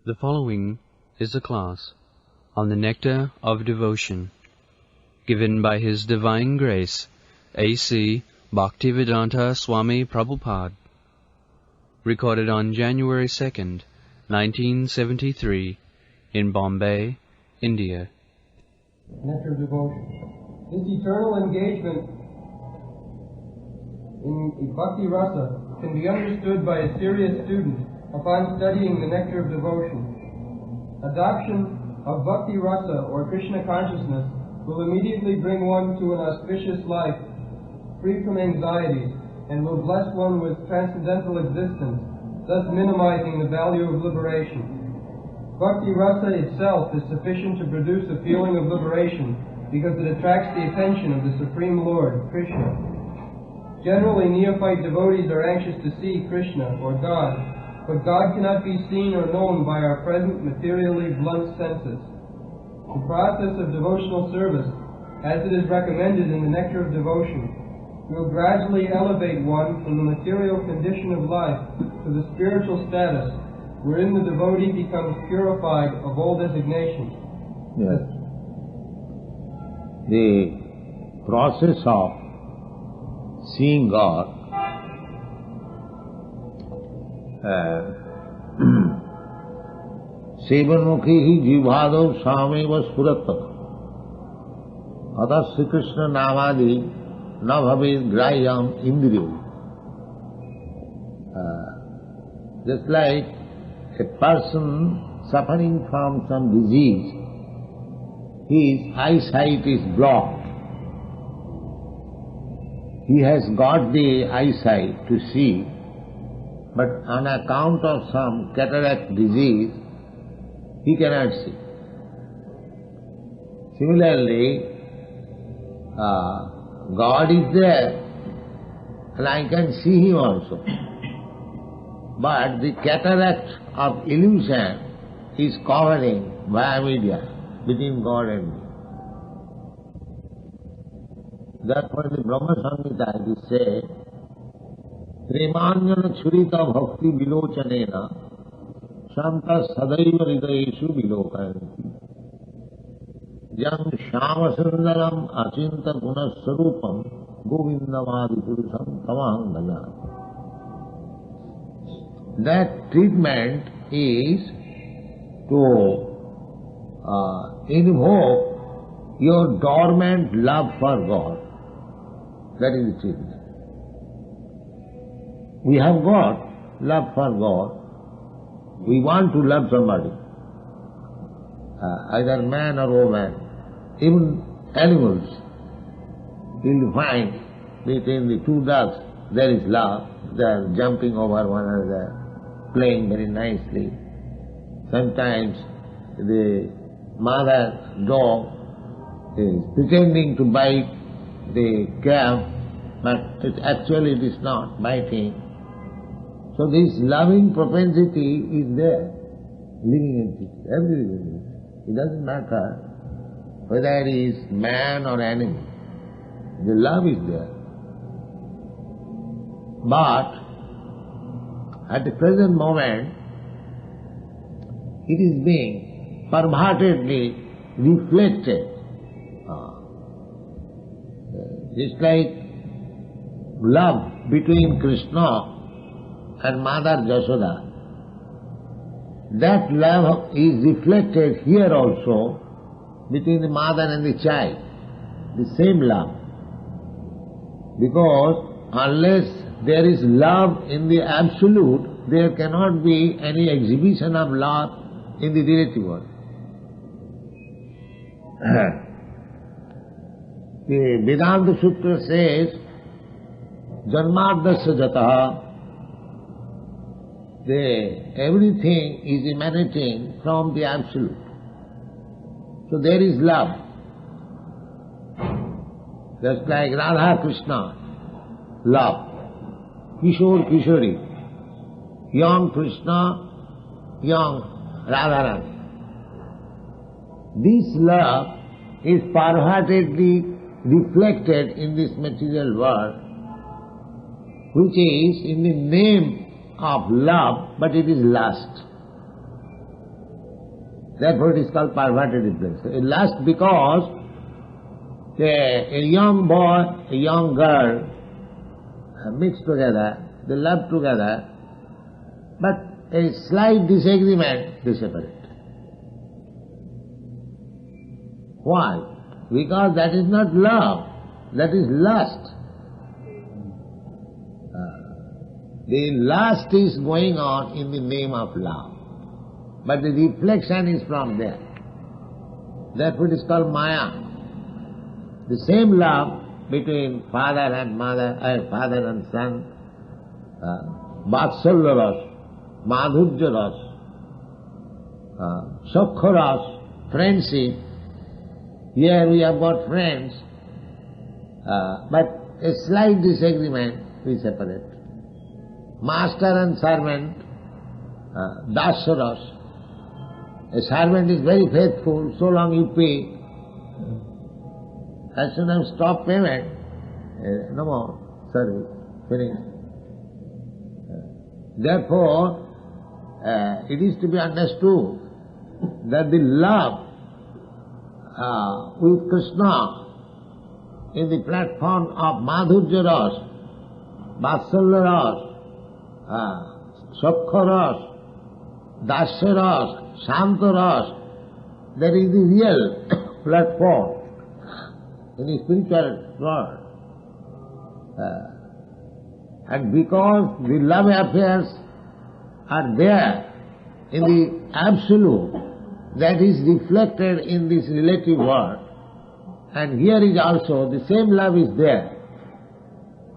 The following is a class on the Nectar of Devotion, given by His Divine Grace, A.C. Bhaktivedanta Swami Prabhupada, recorded on January 2nd, 1973, in Bombay, India. Nectar of Devotion. This eternal engagement in Bhakti Rasa can be understood by a serious student upon studying the Nectar of Devotion. Adoption of Bhakti Rasa or Krishna consciousness will immediately bring one to an auspicious life, free from anxieties, and will bless one with transcendental existence, thus minimizing the value of liberation. Bhakti Rasa itself is sufficient to produce a feeling of liberation because it attracts the attention of the Supreme Lord, Krishna. Generally, neophyte devotees are anxious to see Krishna or God, but God cannot be seen or known by our present materially blunt senses. The process of devotional service, as it is recommended in the Nectar of Devotion, will gradually elevate one from the material condition of life to the spiritual status, wherein the devotee becomes purified of all designations. Yes. The process of seeing God सेवन्मुखी ही जीवादव सामेव स्फुरत्तम अतः श्री कृष्ण नामादि न भवे ग्राह्यम इंद्रियो. Just like a person suffering from some disease, his eyesight is blocked. He has got the eyesight to see, but on account of some cataract disease, he cannot see. Similarly, God is there, and I can see Him also. But the cataract of illusion is covering via media between God and me. Therefore, in the Brahma Samhita it is said, Premanjana churita bhakti vilochanena shanta sadaiva hridayeshu vilokayanti yam shama sundaram achinta gunasarupam govindamadi purusham tamaham bhajami. That treatment is to invoke your dormant love for God. That is the treatment. We have got love for God. We want to love somebody, either man or woman, even animals. You will find between the two ducks there is love. They are jumping over one another, playing very nicely. Sometimes the mother dog is pretending to bite the calf, but actually it is not biting. So this loving propensity is there, living entity, every living entity. It doesn't matter whether it is man or animal. The love is there. But at the present moment, it is being pervertedly reflected. Just like love between Krishna and Mother Jashoda, that love is reflected here also between the mother and the child, the same love. Because unless there is love in the absolute, there cannot be any exhibition of love in the relative world. The Vedanta Sutra says, Janmardasya jataha, everything is emanating from the absolute. So there is love. Just like Radha Krishna, love. Kishore Kishori, young Krishna, young Radharani. This love is pervertedly reflected in this material world, which is in the name of love, but it is lust. Therefore it is called perverted influence. Lust because a young boy, a young girl mix together, they love together, but a slight disagreement, they separate. Why? Because that is not love, that is lust. The lust is going on in the name of love, but the reflection is from there. Therefore it is called Maya. The same love between father and mother, father and son, Vatsalya ras, Madhurya ras, Sakha ras, friendship. Here we have got friends, but a slight disagreement, we separate. Master and servant, Dasya ras. A servant is very faithful, so long you pay. As soon as you stop payment, no more service, finished. Therefore, it is to be understood that the love with Krishna in the platform of Madhurya ras, Vatsalya ras, Sakha ras, Dasya ras, Shanta ras, that is the real platform in the spiritual world. And because the love affairs are there in the absolute, that is reflected in this relative world, and here is also the same love is there,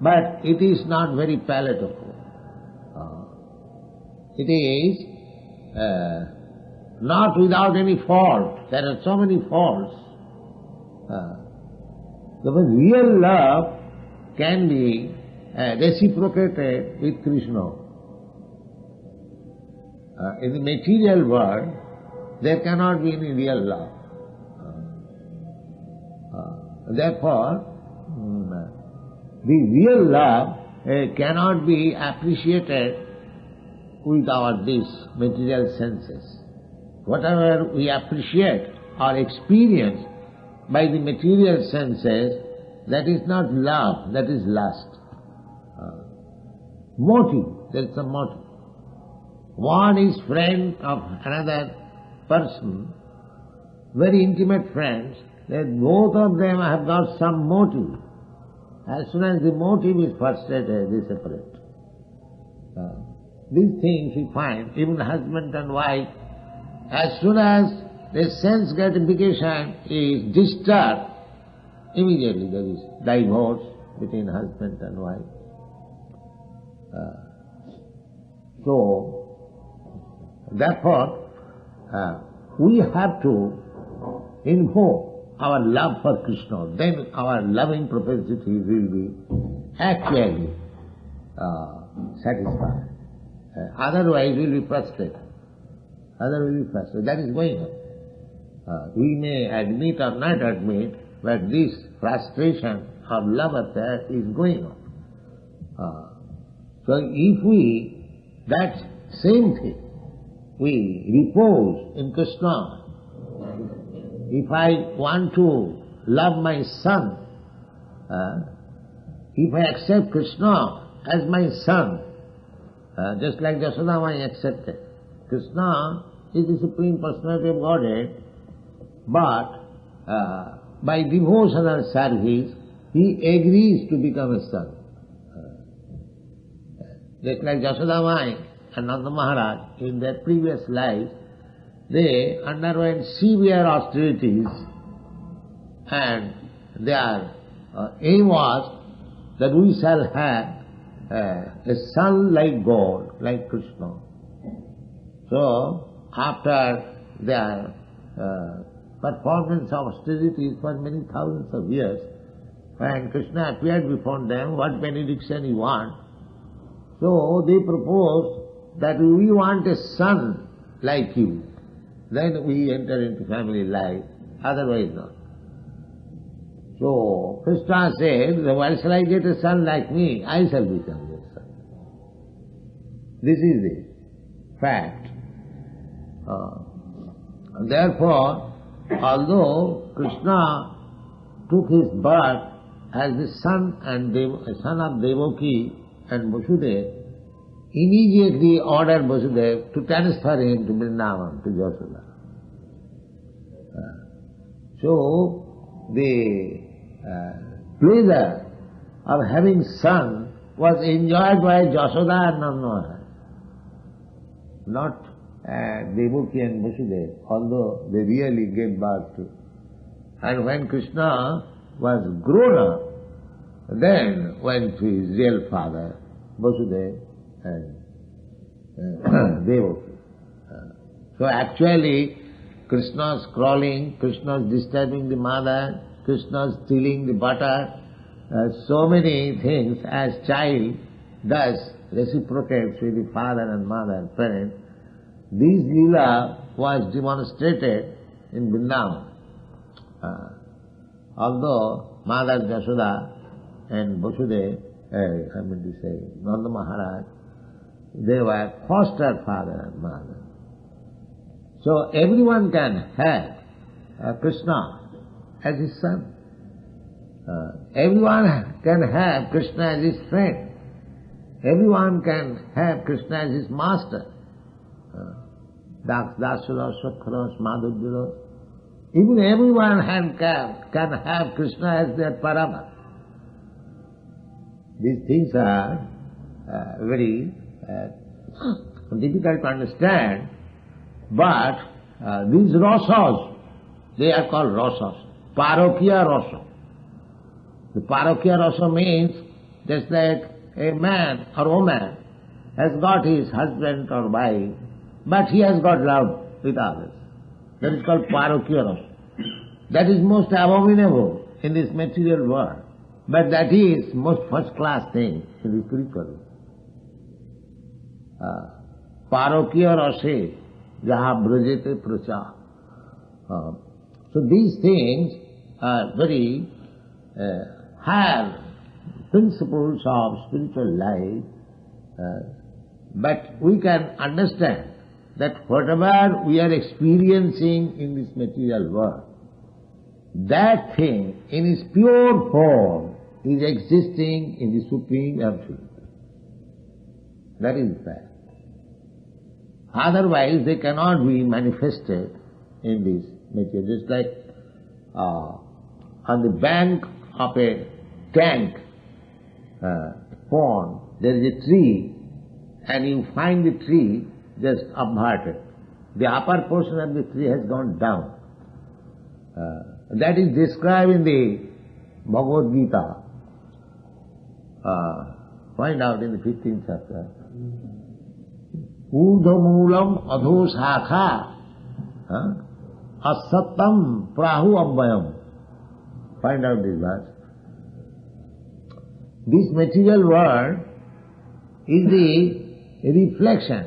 but it is not very palatable. It is not without any fault. There are so many faults. Because real love can be reciprocated with Krishna. In the material world, there cannot be any real love. Therefore, the real love cannot be appreciated with our these material senses. Whatever we appreciate or experience by the material senses, that is not love, that is lust. Motive, there is a motive. One is friend of another person, very intimate friends, that both of them have got some motive. As soon as the motive is frustrated, they separate. These things we find, even husband and wife, as soon as the sense gratification is disturbed, immediately there is divorce between husband and wife. Therefore, we have to invoke our love for Krishna, then our loving propensity will be actually satisfied. Otherwise we will be frustrated. That is going on. We may admit or not admit, but this frustration of love affair is going on. So if we, that same thing, we repose in Krishna. If I want to love my son, if I accept Krishna as my son, just like Yashoda Mai accepted, Krishna is the Supreme Personality of Godhead, but by devotional service, he agrees to become a son. Just like Yashoda Mai and Nanda Maharaj, in their previous lives, they underwent severe austerities, and their aim was that we shall have a son like God, like Krishna. So, after their performance of austerities for many thousands of years, when Krishna appeared before them, what benediction you want? So they proposed that we want a son like you. Then we enter into family life, otherwise not. So Krishna said, why shall I get a son like me? I shall become your son. This is the fact. Therefore, although Krishna took his birth as the son of Devaki and Vasudeva, immediately ordered Vasudeva to transfer him to Vrindavan, to Yashoda. So, the pleasure of having son was enjoyed by Yashoda and Nanda, not Devaki and Vasudeva, although they really gave birth to. And when Krishna was grown up, then went to his real father, Vasudeva and Devaki. So actually, Krishna's crawling, Krishna's disturbing the mother, Krishna's stealing the butter, so many things as child does reciprocates with the father and mother, parent. This lila was demonstrated in Vrindavan. Although Mother Yashoda and Vasudeva, Nanda Maharaj, they were foster father and mother. So everyone can have Krishna as his son. Everyone can have Krishna as his friend. Everyone can have Krishna as his master. Dasura, Sakharas, Madhurya. Even everyone can have Krishna as their Parama. These things are very difficult to understand, but these rasas, they are called rasas. Parokiya rasa. The parokiya rasa means just like a man or woman has got his husband or wife, but he has got love with others. That is called parokiya rasa. That is most abominable in this material world, but that is most first class thing in the spiritual world. Parokiya rasa jaha brajete pracha. So these things are very higher principles of spiritual life, but we can understand that whatever we are experiencing in this material world, that thing in its pure form is existing in the Supreme Absolute. That is the fact. Otherwise they cannot be manifested in this material. Just like on the bank of a tank, pond, there is a tree, and you find the tree just upverted. The upper portion of the tree has gone down. That is described in the Bhagavad Gita. Find out in the 15th chapter. Urdhamulam adho shakha asattam prahu abbayam. Find out this verse. This material world is the reflection.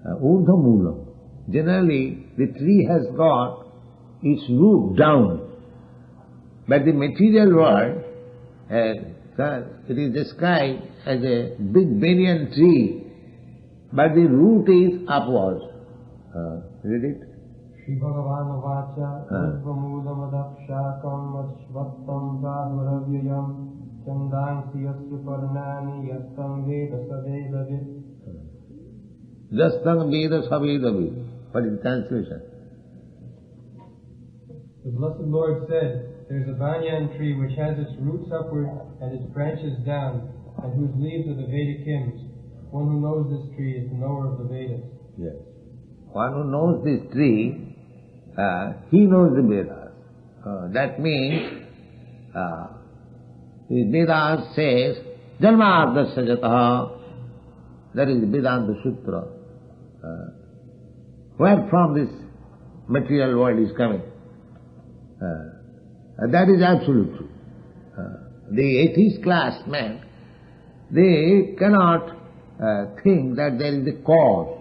Urdhamulam. Generally, the tree has got its root down. But the material world, it is described as a big banyan tree, but the root is upwards. Read it. Shri Bhagavan Vacha Urdhamulam Adapshakam Ashvattam Prahuravyayam Chandangsi Yasya Parnani Yastam Veda Savedavid. Jastam Veda Savedavid. What is the translation? The Blessed Lord said, there is a banyan tree which has its roots upward and its branches down, and whose leaves are the Vedic hymns. One who knows this tree is the knower of the Vedas. Yes. One who knows this tree, he knows the Vedas. That means, the Vedas says, Janma Sajataha. That is the Vedanta Sutra. Where from this material world is coming. That is absolute truth. The atheist class men, they cannot think that there is a cause.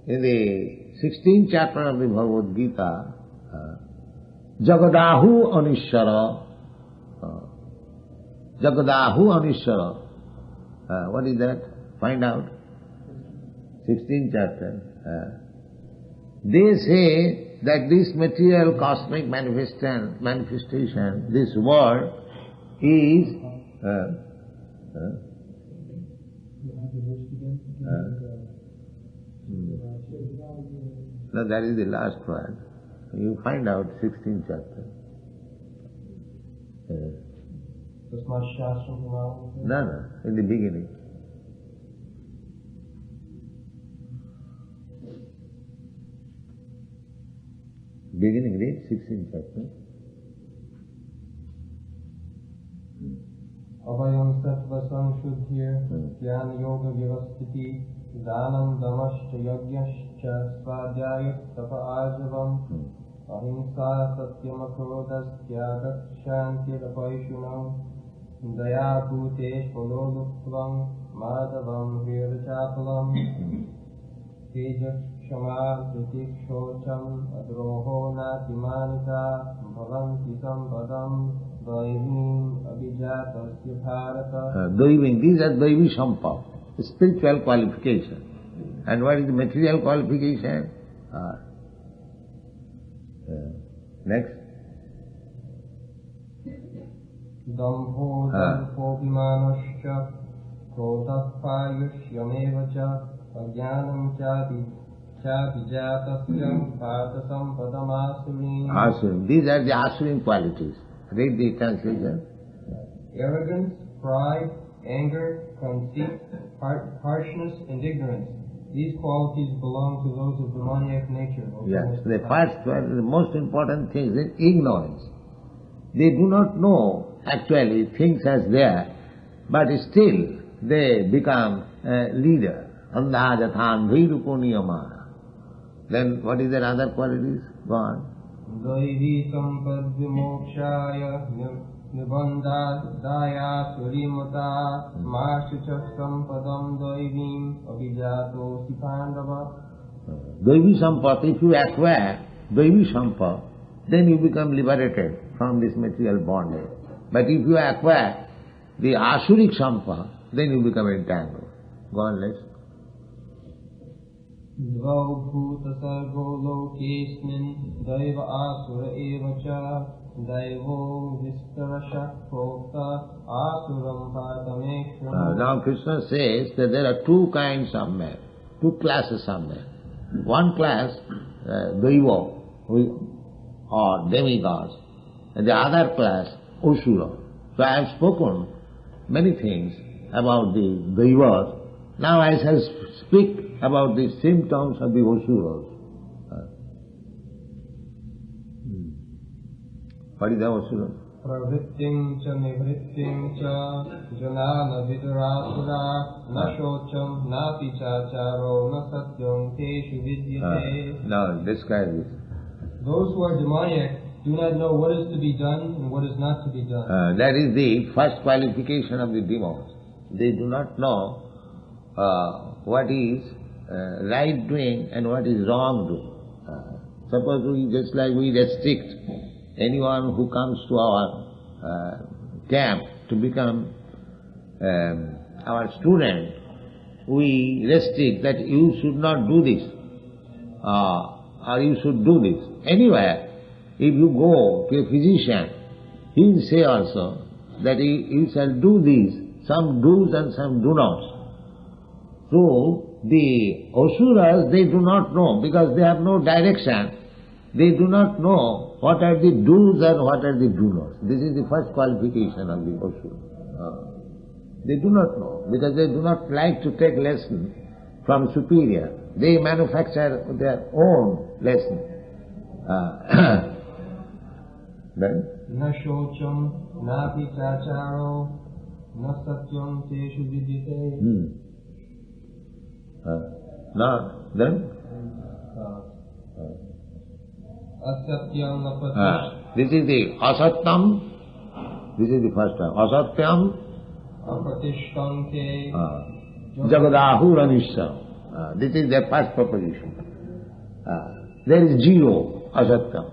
In the 16th chapter of the Bhagavad Gita, Jagadahu Anishara. Jagadahu Anishara. What is that? Find out. 16th chapter. They say that this material cosmic manifestation, this world is no, that is the last one. You find out 16th chapter. No, in the beginning. Beginning, read 16th chapter. Abhayam sattva samshuddhir jnana yoga vyavastiti danam damascha yajnascha svadhyaya tapa ajavam ahimsa satyam akrodasya gakshantirapayishunam daya bhutesh pololuptvam madhavam virchapalam tejas Shama Titikshotam Adroho Natimanita Bhavanti Sampadam Daivim Abhijatasya Bharata. Daivim, these are Daivi Sampa, spiritual qualification. And what is the material qualification? Next. Dambho Dambho Vimanascha Krodha Payushyamevacha Ajnanam Chadi Chapijatasya Bharata Sampadam Asurim. Asurim. These are the Asurim qualities. Read the translation. Arrogance, pride, anger, conceit, harshness, and ignorance. These qualities belong to those of demoniac nature. Yes, the first one, the most important thing is ignorance. They do not know actually things as they are, but still they become a leader. Andhajathan dhirupurniyama. Then what is their other qualities? Go on. Daivi sampad vimokshaya nibandha daya surimata mashicha sampadam daivim abhijato sipandava. Daivi sampad, if you acquire Daivi sampad, then you become liberated from this material bondage. But if you acquire the Asuric sampad, then you become entangled. Go on, let's. Dvau bhuta sargo lokesmin daiva asura evacha daivo vistarasha prokta asuram bhatameksham. Now Krishna says that there are two kinds of men, two classes of men. One class, daiva or demigods, and the other class, asura. So I have spoken many things about the daivas. Now I shall speak about the symptoms of the asuras. What is the asura? Pravrittim cha nivrittim cha janana vidurasura na shocham na pichacharo na satyam teshu vidyate. Now describe this. Those who are demoniac do not know what is to be done and what is not to be done. That is the first qualification of the demons. They do not know what is right doing and what is wrong doing. Suppose just like we restrict anyone who comes to our camp to become our student, we restrict that you should not do this or you should do this. Anywhere, if you go to a physician, he will say also that you shall do these, some do's and some do nots. So, the asuras, they do not know, because they have no direction. They do not know what are the do's and what are the do-nots. This is the first qualification of the asura. They do not know, because they do not like to take lesson from superior. They manufacture their own lesson. Then? Na shocham, na pichacharo, na satyam teshu vidyate. Now, then? Asatyam na patish. This is the asatyam. This is the first time. Asatyam. Apatishtanke. Jagadahuranisya. This is their first proposition. There is zero, asatyam.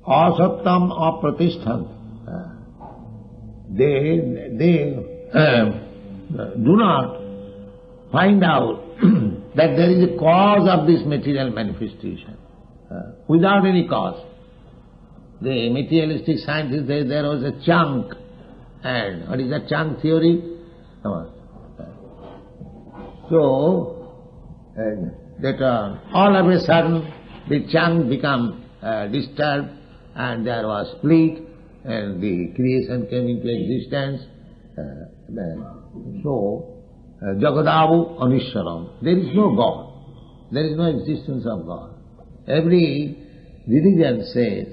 Asattam apratishtham. They do not find out that there is a cause of this material manifestation, without any cause. The materialistic scientists say there was a chunk, and what is the chunk theory? So, that all of a sudden the chunk become disturbed, and there was split, and the creation came into existence. So, Jagadavu Anishwaram. There is no God. There is no existence of God. Every religion says,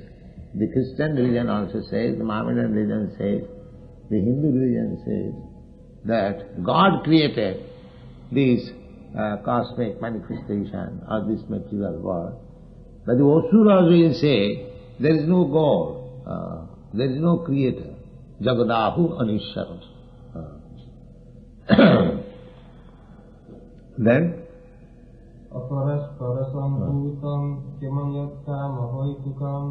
the Christian religion also says, the Mohammedan religion says, the Hindu religion says, that God created this cosmic manifestation of this material world. But the Asuras will say, there is no God, there is no creator. Jagadahu Anishwaram. Then, Aparasparasambhutam kimanyat kama hoitukam.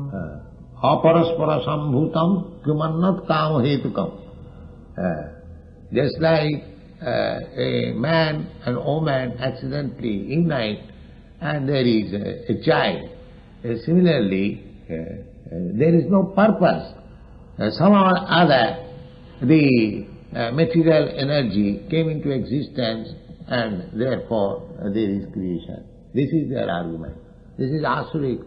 Aparasparasambutam kimannat kama hetukam. Just like a man and woman accidentally unite and there is a child, similarly there is no purpose. Somehow or other the material energy came into existence and therefore there is creation. This is their argument. This is Asuric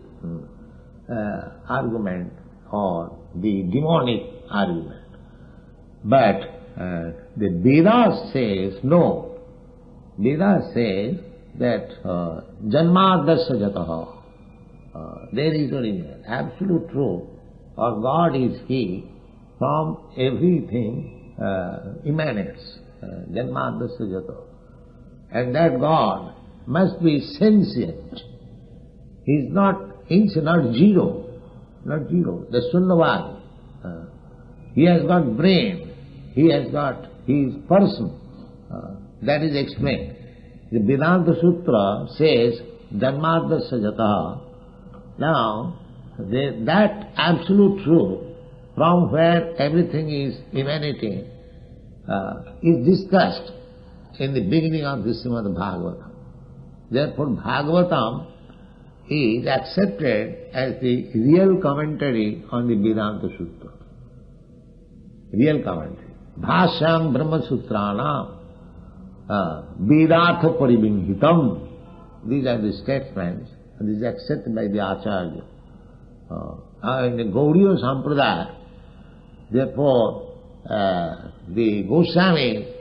argument or the demonic argument. But the Vedas says no. Vedas says that Janmadasya Jataha, there is origin, absolute truth, or God is He, from everything emanates. Janmadasya Jataha. And that God must be sentient. He is not zero, the Sunnavad. He has got brain, he is person. That is explained. The Vedanta Sutra says, Dharmadasya Jataha. Now, that absolute truth from where everything is emanating is discussed in the beginning of the Srimad Bhagavatam. Therefore, Bhagavatam is accepted as the real commentary on the Vedanta Sutra. Real commentary. Bhāshyam Brahma Sutranam Vedartha Paribinghitam. These are the statements, and this is accepted by the Acharya. In the Gaudiya Sampradaya, therefore, the Goswami,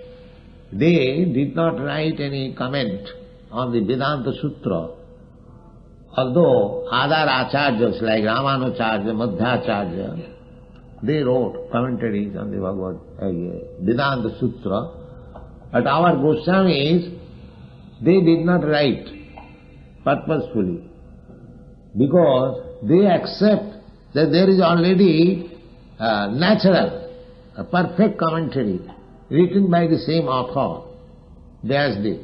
they did not write any comment on the Vedanta Sutra, although other acharyas like Ramanacharya, Madhyacharya, they wrote commentaries on the Vedanta Sutra. But our Goswamis, they did not write purposefully, because they accept that there is already natural, a perfect commentary written by the same author, Vyasdev.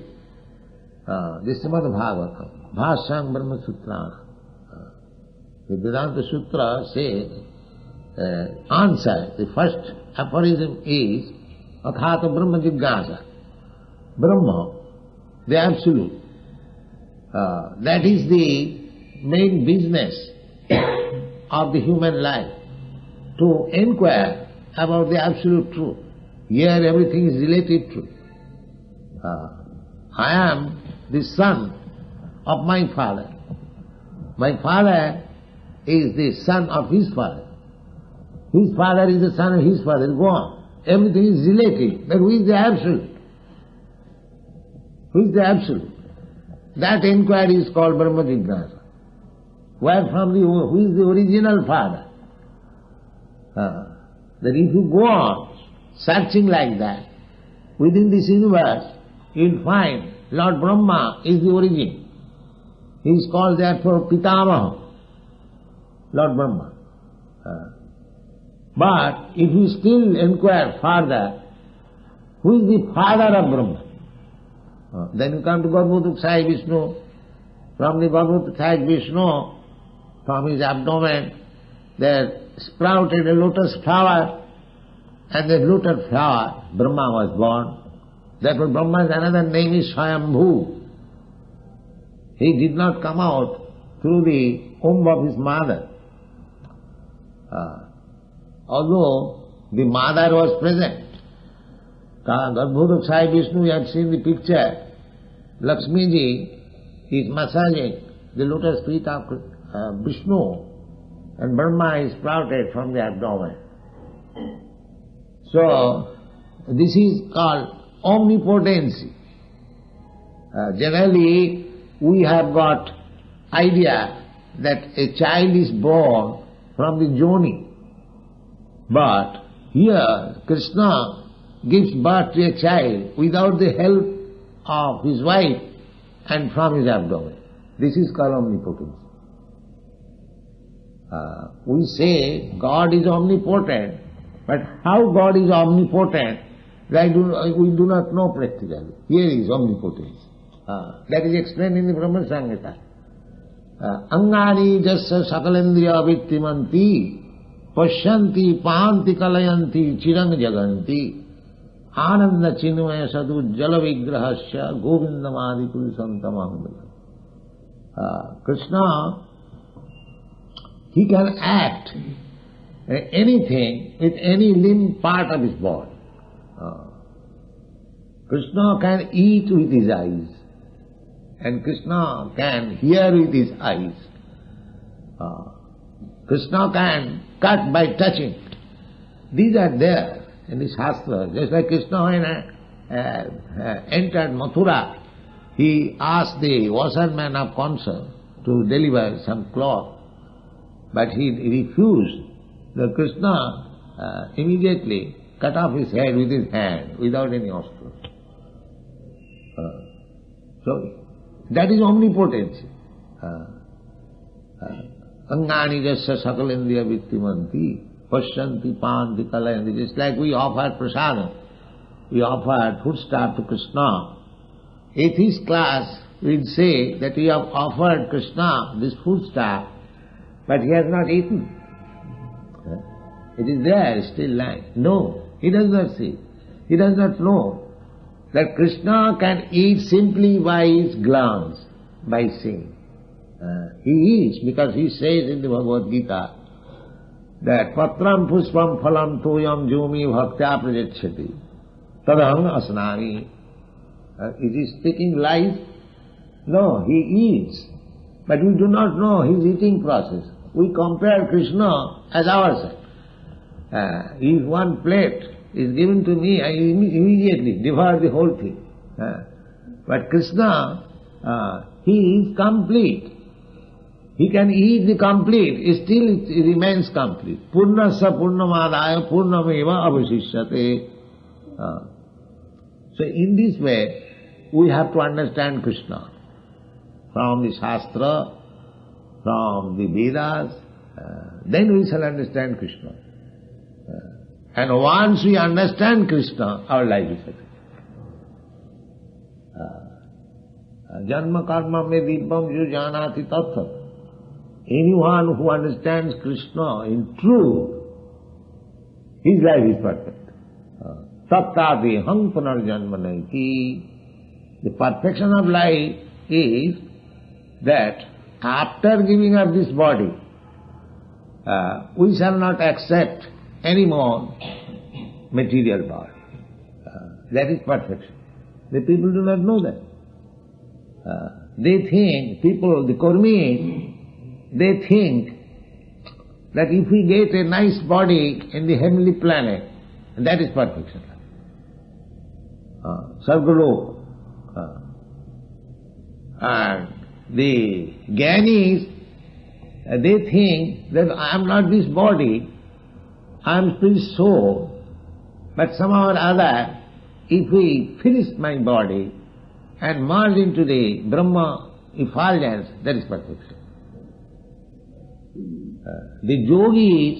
This is Srimad Bhagavatam, Bhāshyam Brahma Sutrana. The Vedanta Sutra says, answer, the first aphorism is, Athata Brahma Jigyasa. Brahma, the Absolute. That is the main business of the human life, to inquire about the Absolute Truth. Here everything is relative truth. I am the son of my father. My father is the son of his father. His father is the son of his father. Go on. Everything is relative. But who is the Absolute? Who is the Absolute? That inquiry is called Brahma Jignasa. Who is the original father? That if you go on searching like that, within this universe, you'll find Lord Brahma is the origin. He is called therefore Pitamaha, Lord Brahma. But if you still inquire further, who is the father of Brahma? Then you come to Garbhoduk Sai Vishnu, from the Bhagavad Vishnu, from his abdomen, there sprouted a lotus flower, and the lotus flower, Brahma was born. Therefore Brahma's another name is Swayambhu. He did not come out through the womb of his mother. Although the mother was present. Garbhodak Sai Vishnu, you had seen the picture. Lakshmi ji is massaging the lotus feet of Vishnu, and Brahma is sprouted from the abdomen. So, this is called omnipotency. Generally, we have got idea that a child is born from the yoni. But here, Krishna gives birth to a child without the help of his wife and from his abdomen. This is called omnipotence. We say God is omnipotent, but how God is omnipotent, we do not know practically. Here is omnipotence. That is explained in the Brahma Samhita. Angani jassa sakalendriya vittimanti pasyanti pahanti kalayanti chirang jaganti ananda chinmaya sadhu jala vigrahasya govindamadi purusantamam. Krishna, he can act anything with any limb part of his body. Krishna can eat with his eyes, and Krishna can hear with his eyes. Krishna can cut by touching. These are there in the Shastra. Just like Krishna when entered Mathura, he asked the washerman of concern to deliver some cloth, but he refused. The Krishna immediately cut off his head with his hand without any obstacle. So that is omnipotence. Angani jasya sakalendriya vittimanti pasyanti panti kalayanti. Just like we offer prasadam, we offer foodstuff to Krishna. Atheist class will say that we have offered Krishna this foodstuff, but he has not eaten. It is there, still lying. No, he does not see. He does not know that Krishna can eat simply by his glance, by seeing. He eats because he says in the Bhagavad Gita that patram puspam phalam toyam jumi bhaktya prajachyati tadaham asnami. Is he speaking lies? No, he eats. But we do not know his eating process. We compare Krishna as ourselves. If one plate is given to me, I immediately devour the whole thing. But Krishna, he is complete. He can eat the complete, still it remains complete. Purnasya purnamadaya purnameva avasishyate. So in this way, we have to understand Krishna from the Shastra, from the Vedas, then we shall understand Krishna. And once we understand Krishna, our life is settled. Janma karma me dibbam yu janati tattva. Anyone who understands Krishna in truth, his life is perfect. Tattati hang punarjanma naiti. The perfection of life is that after giving up this body, we shall not accept any more material body. That is perfection. The people do not know that. They think, the Kurmis, they think that if we get a nice body in the heavenly planet, that is perfection. Sargalok. And the Jnanis, they think that I am not this body, I am spirit soul, but somehow or other, if we finish my body and merge into the Brahma effulgence, that is perfection. The yogis,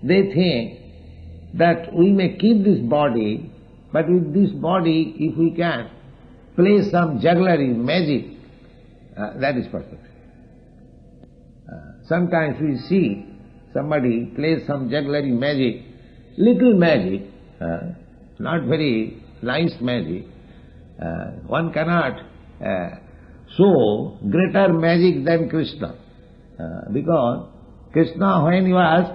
they think that we may keep this body, but with this body, if we can play some jugglery, magic, That is perfection. Sometimes we see somebody plays some jugglery magic, little magic, not very nice magic. One cannot show greater magic than Krishna. Because Krishna, when he was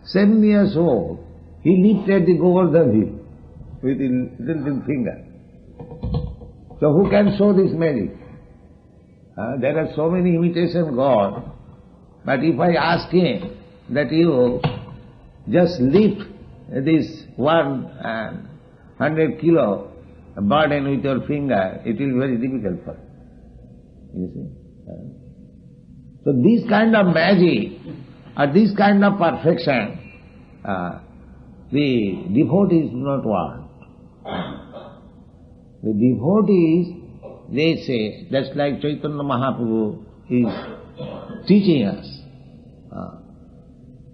7 years old, he lifted the Govardhan hill with his little finger. So who can show this magic? There are so many imitation gods, but if I ask him that you just lift this 100 kilo burden with your finger, it will be very difficult for him. You see? So this kind of magic or this kind of perfection, the devotees do not want. The devotees, they say, just like Chaitanya Mahaprabhu is teaching us,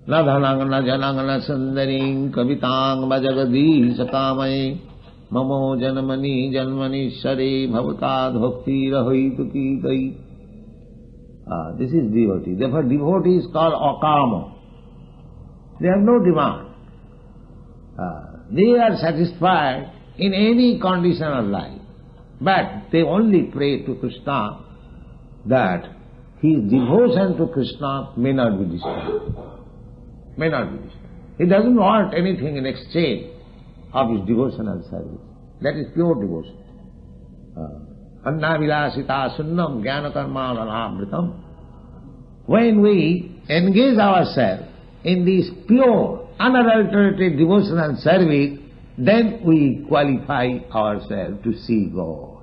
na dhanang na janang na sundaring kavitang bhajagadhi sakamai mamo janmani janmani share bhavatad bhakti rahoitu ki gai. This is devotee. Therefore devotee is called akama. They have no demand. They are satisfied in any condition of life. But they only pray to Krishna that his devotion to Krishna may not be disturbed. May not be disturbed. He doesn't want anything in exchange of his devotional service. That is pure devotion. Anna vilasita sunnam jnana karma lanamritam. When we engage ourselves in this pure, unadulterated devotional service, then we qualify ourselves to see God.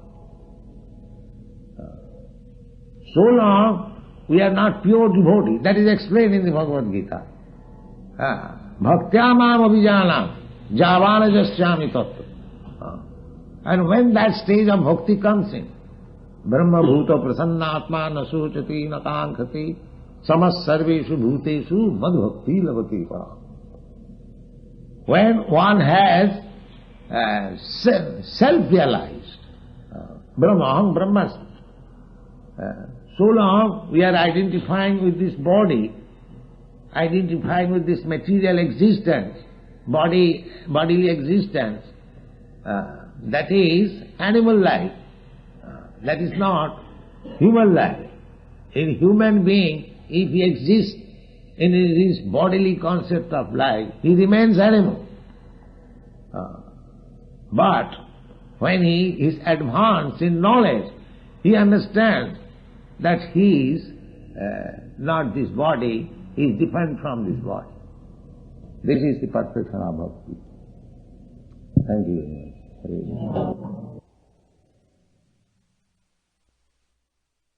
So long we are not pure devotees. That is explained in the Bhagavad Gita. Bhaktyamam abhijanam javana jasyami tattva. And when that stage of bhakti comes in, brahma bhuta prasannatma nasuchati nakankhati samas sarveshu bhuteshu mad bhakti lavati param. When one has self-realized, Brahmaham Brahmasmi, so long we are identifying with this body, identifying with this material existence, bodily existence, that is animal life, that is not human life. A human being, if he exists in his bodily concept of life, he remains animal. But when he is advanced in knowledge, he understands that he is not this body, he is different from this body. This is the perfection of bhakti. Thank you very much.